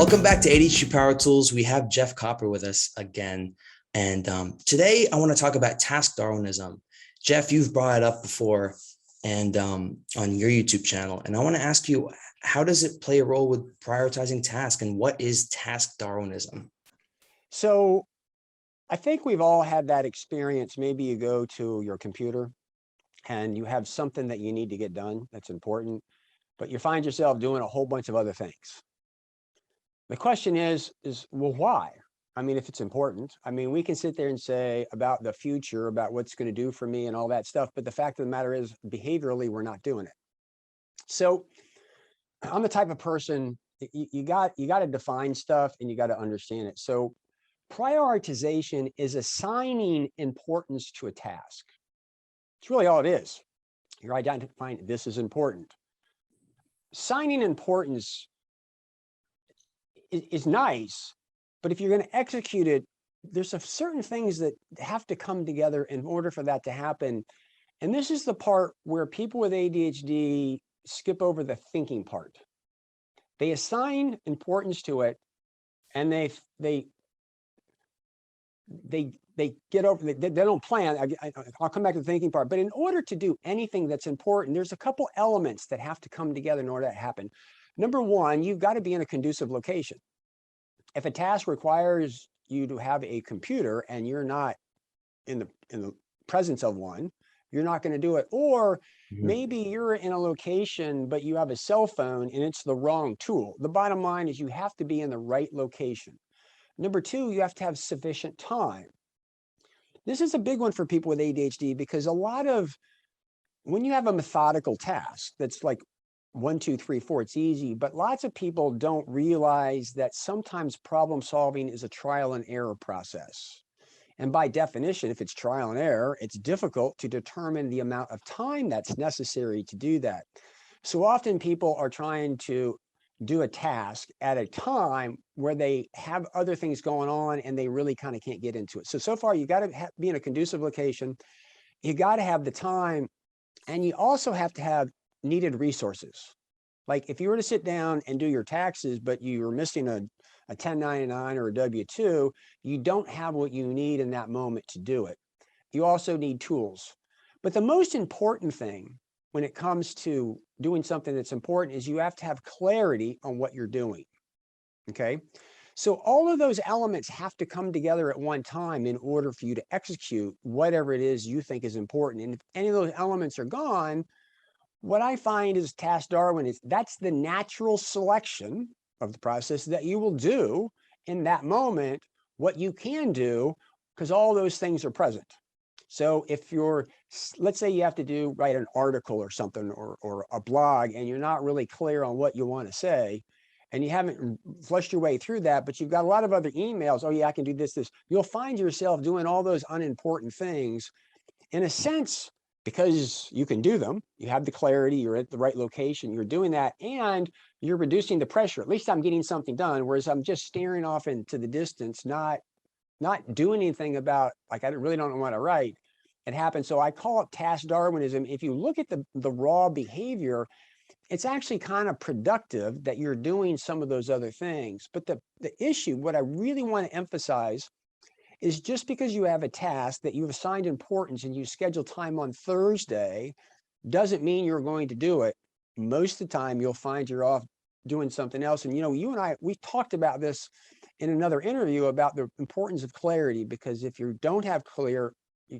Welcome back to ADHD Power Tools. We have Jeff Copper with us again. And today I want to talk about Task Darwinism. Jeff, you've brought it up before and on your YouTube channel. And I want to ask you, how does it play a role with prioritizing tasks, and what is Task Darwinism? So I think we've all had that experience. Maybe you go to your computer and you have something that you need to get done that's important, but you find yourself doing a whole bunch of other things. The question is, well, why? I mean, if it's important, I mean, we can sit there and say about the future, about what's going to do for me and all that stuff. But the fact of the matter is, behaviorally, we're not doing it. So I'm the type of person, you got to define stuff and you got to understand it. So prioritization is assigning importance to a task. It's really all it is. You're identifying this is important. Assigning importance is nice, but if you're going to execute it, there's certain things that have to come together in order for that to happen. And this is the part where people with ADHD skip over the thinking part. They assign importance to it, and they get over, they don't plan. I'll come back to the thinking part, but in order to do anything that's important, there's a couple elements that have to come together in order to happen. Number one, you've got to be in a conducive location. If a task requires you to have a computer and you're not in the presence of one, you're not going to do it. Or maybe you're in a location, but you have a cell phone and it's the wrong tool. The bottom line is you have to be in the right location. Number two, you have to have sufficient time. This is a big one for people with ADHD because when you have a methodical task that's like 1, 2, 3, 4, it's easy, but lots of people don't realize that sometimes problem solving is a trial and error process. And by definition, if it's trial and error, it's difficult to determine the amount of time that's necessary to do that. So often people are trying to do a task at a time where they have other things going on and they really kind of can't get into it. So far, you got to be in a conducive location. You got to have the time, and you also have to have needed resources. Like if you were to sit down and do your taxes, but you were missing a 1099 or a W-2, you don't have what you need in that moment to do it. You also need tools. But the most important thing when it comes to doing something that's important is you have to have clarity on what you're doing. Okay. So all of those elements have to come together at one time in order for you to execute whatever it is you think is important. And if any of those elements are gone, what I find is Task Darwin that's the natural selection of the process that you will do in that moment, what you can do, because all those things are present. So if let's say you have to write an article or something or a blog, and you're not really clear on what you want to say, and you haven't flushed your way through that, but you've got a lot of other emails. Oh yeah, I can do this. You'll find yourself doing all those unimportant things in a sense, because you can do them. You have the clarity, you're at the right location, you're doing that, and you're reducing the pressure. At least I'm getting something done, whereas I'm just staring off into the distance, not doing anything about, like, I really don't know what to write. It happens. So I call it Task Darwinism. If you look at the raw behavior, it's actually kind of productive that you're doing some of those other things. But the issue, what I really want to emphasize, is just because you have a task that you've assigned importance and you schedule time on Thursday doesn't mean you're going to do it. Most of the time you'll find you're off doing something else. And you and I, we talked about this in another interview about the importance of clarity, because if you don't have you're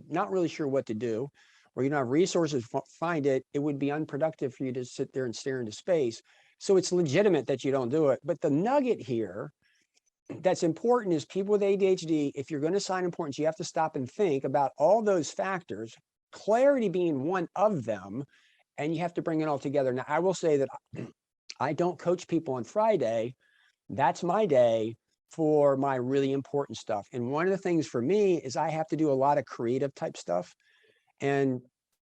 not really sure what to do, or you don't have resources to find it, it would be unproductive for you to sit there and stare into space. So it's legitimate that you don't do it. But the nugget here that's important is people with ADHD, if you're going to assign importance, you have to stop and think about all those factors, clarity being one of them, and you have to bring it all together. Now, I will say that I don't coach people on Friday. That's my day for my really important stuff. And one of the things for me is I have to do a lot of creative type stuff. And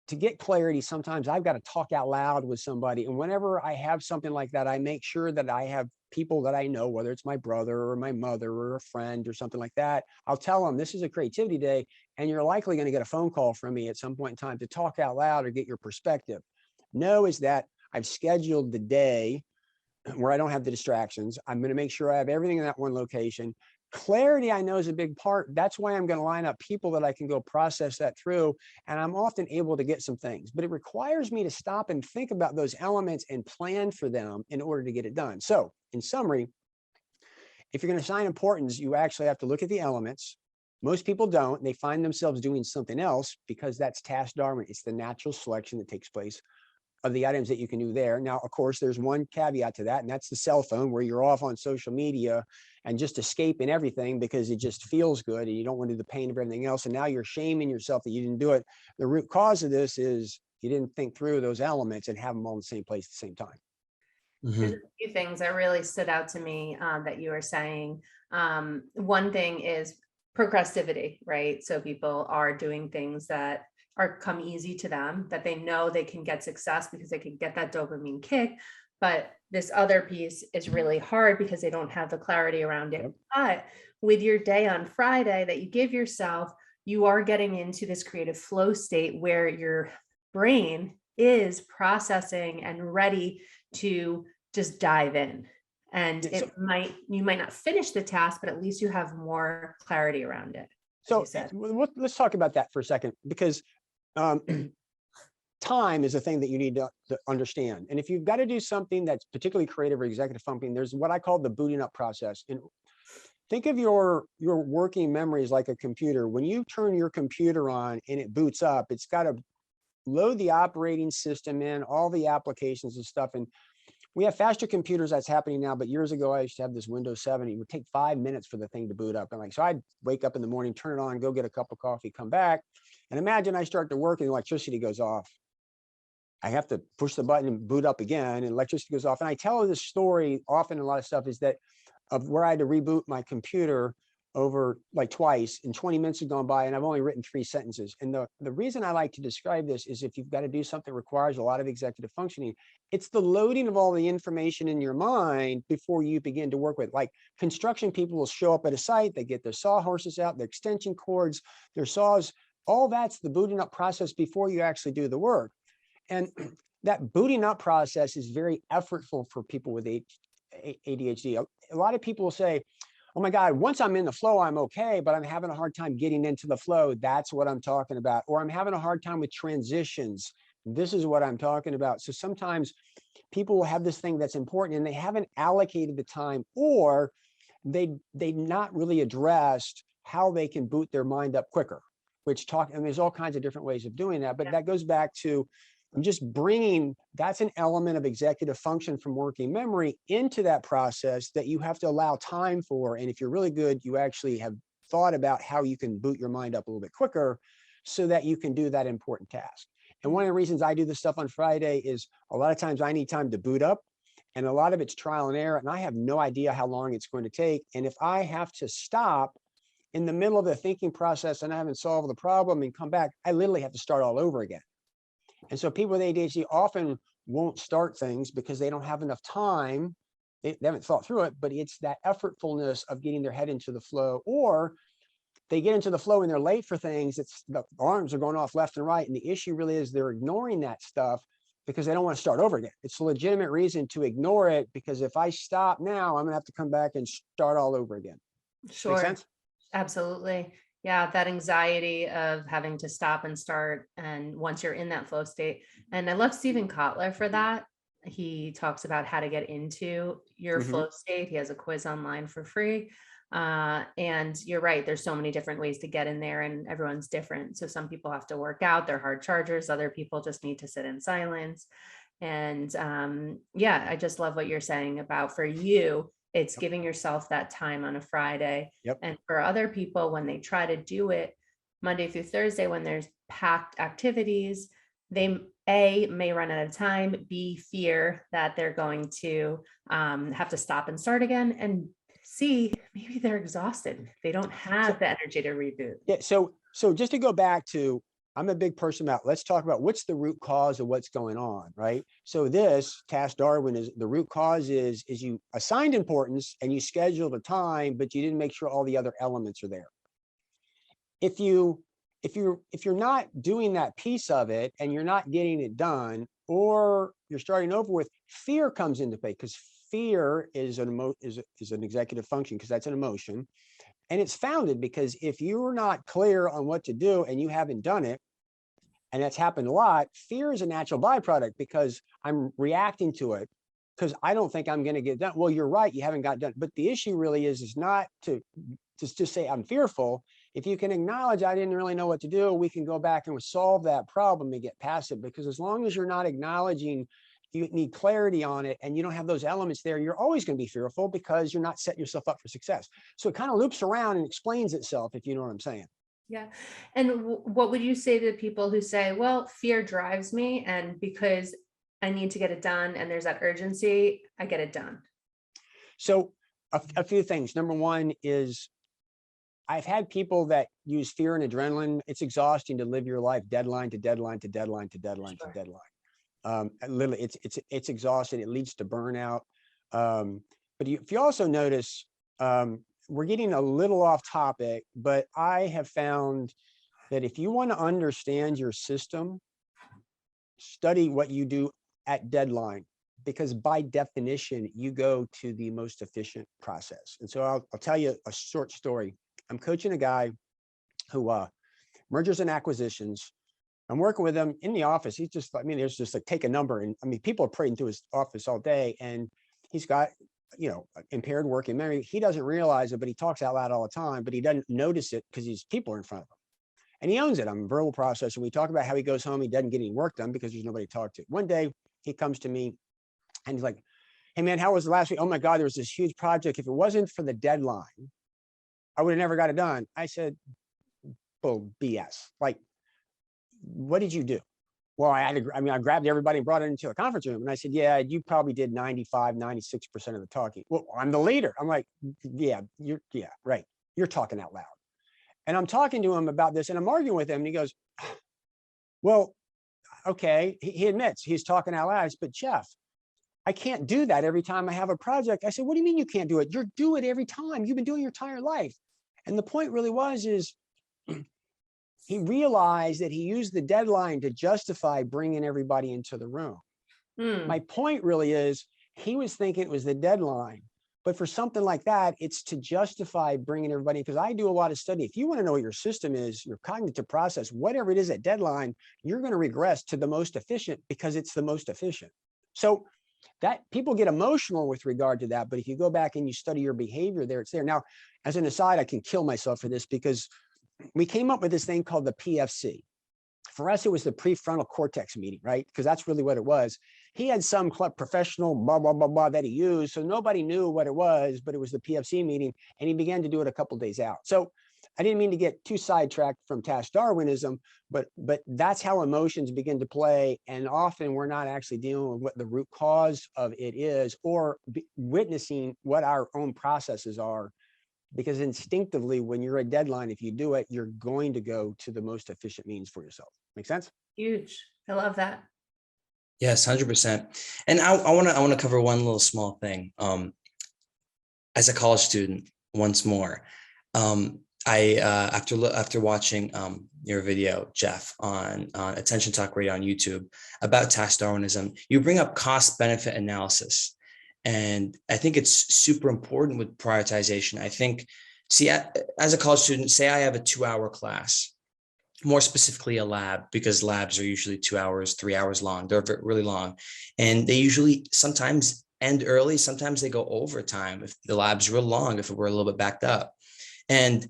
to get clarity, sometimes I've got to talk out loud with somebody. And whenever I have something like that, I make sure that I have people that I know, whether it's my brother or my mother or a friend or something like that. I'll tell them this is a creativity day, and you're likely going to get a phone call from me at some point in time to talk out loud or get your perspective. Know is that I've scheduled the day where I don't have the distractions. I'm going to make sure I have everything in that one location. Clarity, I know, is a big part. That's why I'm going to line up people that I can go process that through. And I'm often able to get some things, but it requires me to stop and think about those elements and plan for them in order to get it done. So in summary, if you're going to assign importance, you actually have to look at the elements. Most people don't. They find themselves doing something else because that's task Darwin. It's the natural selection that takes place of the items that you can do there. Now, of course, there's one caveat to that, and that's the cell phone, where you're off on social media and just escaping everything because it just feels good and you don't want to do the pain of everything else. And now you're shaming yourself that you didn't do it. The root cause of this is you didn't think through those elements and have them all in the same place at the same time. There's a few things that really stood out to me that you were saying. One thing is procrastivity, right? So people are doing things that come easy to them, that they know they can get success because they can get that dopamine kick. But this other piece is really hard because they don't have the clarity around it. Yep. But with your day on Friday that you give yourself, you are getting into this creative flow state where your brain is processing and ready to just dive in. And you might not finish the task, but at least you have more clarity around it. So let's talk about that for a second, because time is a thing that you need to understand. And if you've got to do something that's particularly creative or executive functioning, there's what I call the booting up process. And think of your working memories like a computer. When you turn your computer on and it boots up, it's got to load the operating system in, all the applications and stuff. And we have faster computers, that's happening now, but years ago, I used to have this Windows 7. It would take 5 minutes for the thing to boot up. And so I'd wake up in the morning, turn it on, go get a cup of coffee, come back. And imagine I start to work and the electricity goes off. I have to push the button and boot up again, and electricity goes off. And I tell this story often, a lot of stuff is that of where I had to reboot my computer over like twice, and 20 minutes have gone by and I've only written 3 sentences. And the reason I like to describe this is if you've got to do something that requires a lot of executive functioning, it's the loading of all the information in your mind before you begin to work with. Like construction people will show up at a site, they get their sawhorses out, their extension cords, their saws, all that's the booting up process before you actually do the work. And that booting up process is very effortful for people with ADHD. A lot of people will say, oh my God, once I'm in the flow, I'm okay, but I'm having a hard time getting into the flow. That's what I'm talking about. Or I'm having a hard time with transitions. This is what I'm talking about. So sometimes people will have this thing that's important and they haven't allocated the time, or they've not really addressed how they can boot their mind up quicker, and there's all kinds of different ways of doing that. But that goes back to, I'm just bringing, that's an element of executive function from working memory into that process that you have to allow time for. And if you're really good, you actually have thought about how you can boot your mind up a little bit quicker so that you can do that important task. And one of the reasons I do this stuff on Friday is a lot of times I need time to boot up, and a lot of it's trial and error, and I have no idea how long it's going to take. And if I have to stop in the middle of the thinking process and I haven't solved the problem and come back, I literally have to start all over again. And so people with ADHD often won't start things because they don't have enough time. They haven't thought through it, but it's that effortfulness of getting their head into the flow, or they get into the flow and they're late for things. It's the alarms are going off left and right. And the issue really is they're ignoring that stuff because they don't want to start over again. It's a legitimate reason to ignore it, because if I stop now, I'm gonna have to come back and start all over again. Sure. Make sense? Absolutely. Yeah, that anxiety of having to stop and start, and once you're in that flow state. And I love Stephen Kotler for that. He talks about how to get into your flow state. He has a quiz online for free. And you're right, there's so many different ways to get in there, and everyone's different. So some people have to work out, they're hard chargers. Other people just need to sit in silence. And yeah, I just love what you're saying about, for you, it's giving yourself that time on a Friday. Yep. And for other people, when they try to do it Monday through Thursday, when there's packed activities, they may run out of time, B, fear that they're going to have to stop and start again, and C, maybe they're exhausted. They don't have the energy to reboot. Yeah. So just to go back to, I'm a big person about, let's talk about what's the root cause of what's going on, right? So this Task Darwin is, the root cause is you assigned importance and you scheduled a time, but you didn't make sure all the other elements are there. If you're not doing that piece of it and you're not getting it done, or you're starting over with, fear comes into play, because fear is an executive function because that's an emotion. And it's founded because if you're not clear on what to do and you haven't done it, and that's happened a lot, fear is a natural byproduct because I'm reacting to it because I don't think I'm going to get done. Well, you're right, you haven't got done. But the issue really is not to just say I'm fearful. If you can acknowledge I didn't really know what to do, we can go back and solve that problem and get past it. Because as long as you're not acknowledging you need clarity on it and you don't have those elements there, you're always going to be fearful because you're not setting yourself up for success. So it kind of loops around and explains itself, if you know what I'm saying. Yeah. And what would you say to people who say, well, fear drives me, and because I need to get it done and there's that urgency, I get it done? So a few things. Number one is I've had people that use fear and adrenaline. It's exhausting to live your life deadline to deadline to deadline to deadline to deadline. Literally, it's exhausting. It leads to burnout. But if you also notice, we're getting a little off topic, but I have found that if you want to understand your system, study what you do at deadline, because by definition, you go to the most efficient process. And so I'll tell you a short story. I'm coaching a guy who mergers and acquisitions. I'm working with him in the office. He's just, I mean, there's just like take a number. And I mean, people are praying through his office all day and he's got, you know, impaired working memory. He doesn't realize it, but he talks out loud all the time, but he doesn't notice it because these people are in front of him. And he owns it. I'm a verbal processor. We talk about how he goes home. He doesn't get any work done because there's nobody to talk to. One day he comes to me and he's like, hey man, how was the last week? Oh my God, there was this huge project. If it wasn't for the deadline, I would have never got it done. I said, bull BS. Like, what did you do? Well, I grabbed everybody and brought it into a conference room. And I said, yeah, you probably did 95, 96% of the talking. Well, I'm the leader. I'm like, yeah, right. You're talking out loud. And I'm talking to him about this and I'm arguing with him and he goes, well, okay. He admits he's talking out loud. But Jeff, I can't do that every time I have a project. I said, what do you mean you can't do it? You're doing it every time. You've been doing your entire life. And the point really is he realized that he used the deadline to justify bringing everybody into the room. My point really is he was thinking it was the deadline, but for something like that, it's to justify bringing everybody, because I do a lot of study. If you want to know what your system is, your cognitive process, whatever it is at deadline, you're going to regress to the most efficient because it's the most efficient. So that people get emotional with regard to that. But if you go back and you study your behavior there, it's there. Now, as an aside, I can kill myself for this because we came up with this thing called the PFC. For us, it was the prefrontal cortex meeting, right? Because that's really what it was. He had some professional blah, blah, blah, blah that he used. So nobody knew what it was, but it was the PFC meeting. And he began to do it a couple of days out. So I didn't mean to get too sidetracked from Task Darwinism, but that's how emotions begin to play. And often we're not actually dealing with what the root cause of it is or witnessing what our own processes are. Because instinctively, when you're at deadline, if you do it, you're going to go to the most efficient means for yourself. Make sense? Huge. I love that. Yes, 100%. And I want to cover one little small thing. As a college student, once more, after watching your video, Jeff, on Attention Talk Radio on YouTube about Task Darwinism, you bring up cost-benefit analysis. And I think it's super important with prioritization. I think, see, as a college student, say I have a 2-hour class, more specifically a lab, because labs are usually 2 hours, 3 hours long. They're really long. And they usually sometimes end early. Sometimes they go overtime if the lab's real long, if we're a little bit backed up. And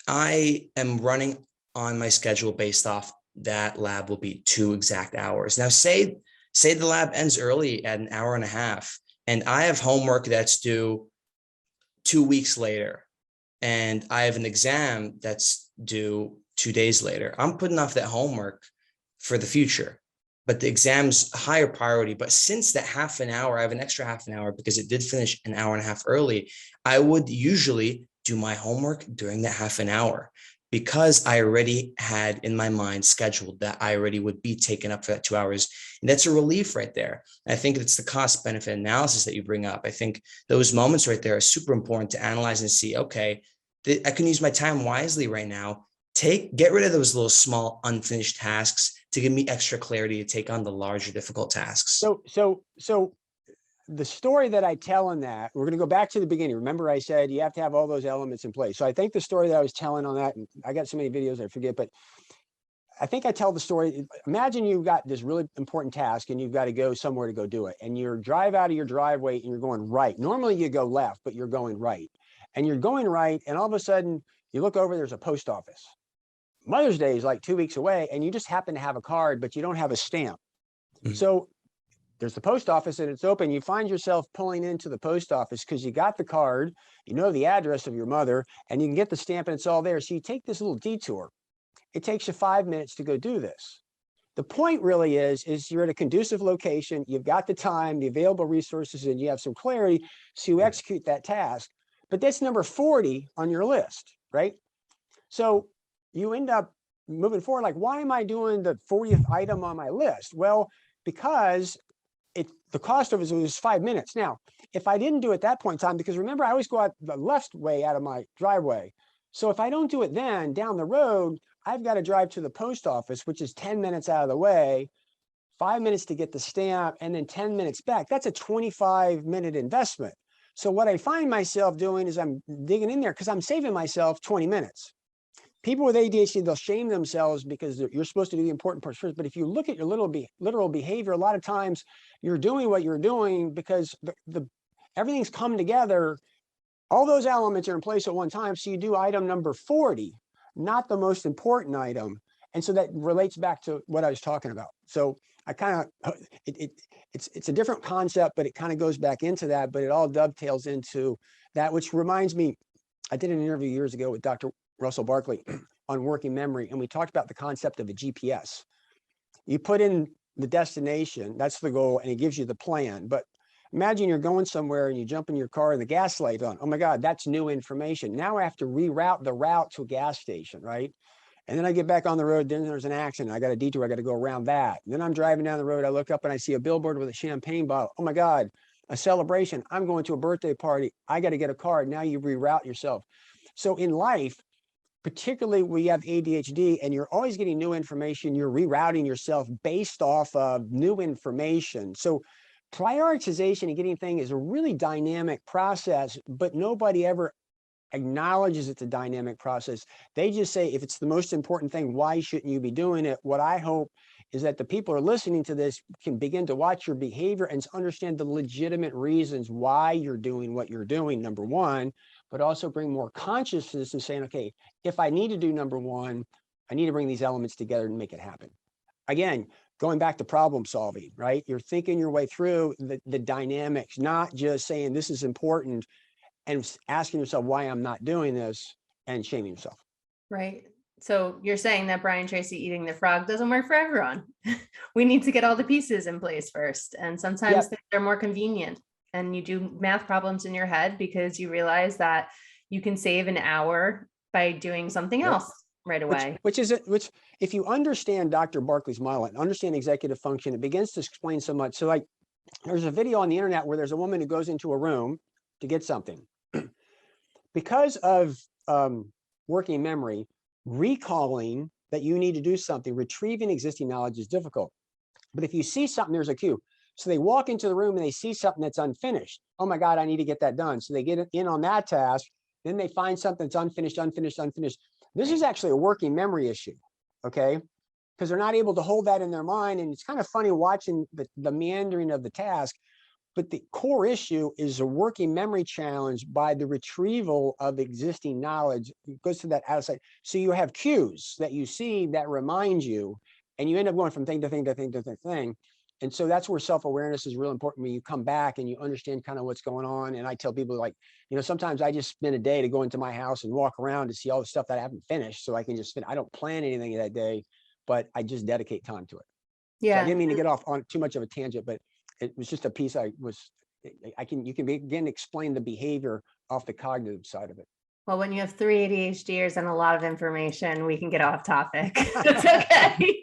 I am running on my schedule based off that lab will be 2 exact hours. Now, say the lab ends early at an hour and a half. And I have homework that's due 2 weeks later, and I have an exam that's due 2 days later. I'm putting off that homework for the future, but the exam's higher priority. But since that half an hour, I have an extra half an hour because it did finish an hour and a half early, I would usually do my homework during that half an hour because I already had in my mind scheduled that I already would be taken up for that 2 hours. And that's a relief right there. And I think it's the cost benefit analysis that you bring up. I think those moments right there are super important to analyze and see, okay, I can use my time wisely right now. Get rid of those little small unfinished tasks to give me extra clarity to take on the larger difficult tasks. So the story that I tell in that, we're going to go back to the beginning. Remember, I said you have to have all those elements in place. So I think the story that I was telling on that, and I got so many videos I forget, but I think I tell the story. Imagine you've got this really important task and you've got to go somewhere to go do it. And you drive out of your driveway and you're going right. Normally you go left, but you're going right. And you're going right. And all of a sudden you look over, there's a post office. Mother's Day is like 2 weeks away and you just happen to have a card, but you don't have a stamp. So there's the post office and it's open. You find yourself pulling into the post office because you got the card, you know the address of your mother, and you can get the stamp and it's all there. So you take this little detour. It takes you 5 minutes to go do this. The point really is you're at a conducive location, you've got the time, the available resources, and you have some clarity, so you execute that task. But that's number 40 on your list, right? So you end up moving forward, like, why am I doing the 40th item on my list? Well, because the cost of it was 5 minutes. Now, if I didn't do it at that point in time, because remember, I always go out the left way out of my driveway. So if I don't do it then, down the road, I've got to drive to the post office, which is 10 minutes out of the way, 5 minutes to get the stamp, and then 10 minutes back. That's a 25-minute investment. So what I find myself doing is I'm digging in there because I'm saving myself 20 minutes. People with ADHD, they'll shame themselves because you're supposed to do the important parts first. But if you look at your literal behavior, a lot of times you're doing what you're doing because everything's come together. All those elements are in place at one time. So you do item number 40, not the most important item. And so that relates back to what I was talking about. So I kind of, it's a different concept, but it kind of goes back into that, but it all dovetails into that, which reminds me, I did an interview years ago with Dr. Russell Barkley on working memory. And we talked about the concept of a GPS. You put in the destination, that's the goal, and it gives you the plan. But imagine you're going somewhere and you jump in your car and the gas light's on. Oh my God, that's new information. Now I have to reroute the route to a gas station, right? And then I get back on the road, then there's an accident. I got a detour, I got to go around that. And then I'm driving down the road, I look up and I see a billboard with a champagne bottle. Oh my God, a celebration. I'm going to a birthday party. I got to get a card. Now you reroute yourself. So in life, particularly when you have ADHD and you're always getting new information, you're rerouting yourself based off of new information. So prioritization and getting things is a really dynamic process, but nobody ever acknowledges it's a dynamic process. They just say, if it's the most important thing, why shouldn't you be doing it? What I hope is that the people who are listening to this can begin to watch your behavior and understand the legitimate reasons why you're doing what you're doing, number one, but also bring more consciousness and saying, okay, if I need to do number one, I need to bring these elements together and make it happen. Again, going back to problem solving, right? You're thinking your way through the dynamics, not just saying this is important and asking yourself why I'm not doing this and shaming yourself. Right. So you're saying that Brian Tracy eating the frog doesn't work for everyone. We need to get all the pieces in place first. And sometimes they're more convenient. And you do math problems in your head because you realize that you can save an hour by doing something else right away. Which if you understand Dr. Barkley's model and understand executive function, it begins to explain so much. So like there's a video on the internet where there's a woman who goes into a room to get something. Because of working memory, recalling that you need to do something, retrieving existing knowledge is difficult. But if you see something, there's a cue. So they walk into the room and they see something that's unfinished. Oh my God, I need to get that done. So they get in on that task. Then they find something that's unfinished. This is actually a working memory issue, okay? Because they're not able to hold that in their mind. And it's kind of funny watching the meandering of the task. But the core issue is a working memory challenge by the retrieval of existing knowledge. It goes to that outside. So you have cues that you see that remind you, and you end up going from thing to thing to thing to thing. And so that's where self-awareness is real important when you come back and you understand kind of what's going on. And I tell people, like, sometimes I just spend a day to go into my house and walk around to see all the stuff that I haven't finished. So I can just I don't plan anything that day, but I just dedicate time to it. Yeah. So I didn't mean to get off on too much of a tangent, but it was just a piece you can begin to explain the behavior off the cognitive side of it. Well, when you have 3 ADHDers and a lot of information, we can get off topic. That's okay.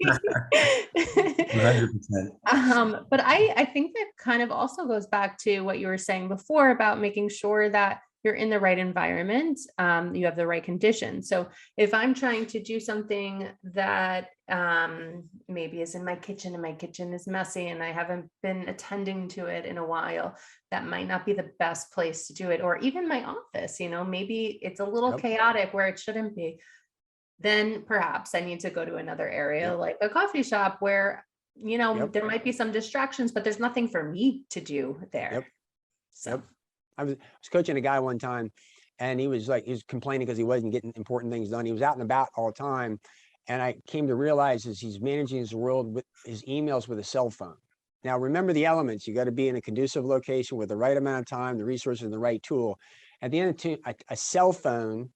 100%. But I think that kind of also goes back to what you were saying before about making sure that you're in the right environment, you have the right conditions. So if I'm trying to do something that maybe is in my kitchen and my kitchen is messy and I haven't been attending to it in a while, that might not be the best place to do it. Or even my office, maybe it's a little chaotic where it shouldn't be. Then perhaps I need to go to another area like a coffee shop where, there might be some distractions, but there's nothing for me to do there. So. I was coaching a guy one time, and he was complaining because he wasn't getting important things done. He was out and about all the time. And I came to realize as he's managing his world with his emails with a cell phone. Now, remember the elements. You got to be in a conducive location with the right amount of time, the resources, and the right tool. At the end of the day, a cell phone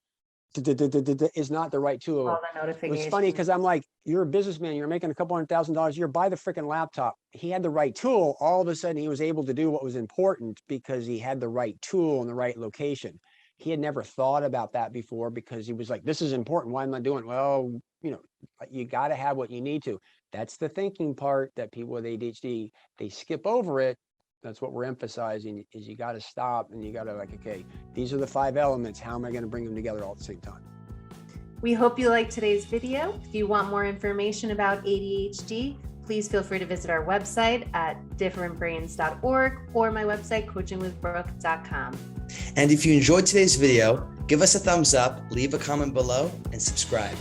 is not the right tool. All the It was funny because I'm like, you're a businessman, you're making a couple $100,000 a year, buy the freaking laptop. He had the right tool. All of a sudden he was able to do what was important because he had the right tool in the right location. He had never thought about that before because he was like, this is important. Why am I doing it? Well, you got to have what you need to. That's the thinking part that people with ADHD, they skip over it. That's what we're emphasizing is you got to stop and you got to okay, these are the 5 elements. How am I going to bring them together all at the same time? We hope you liked today's video. If you want more information about ADHD, please feel free to visit our website at differentbrains.org or my website, coachingwithbrooke.com. And if you enjoyed today's video, give us a thumbs up, leave a comment below, and subscribe.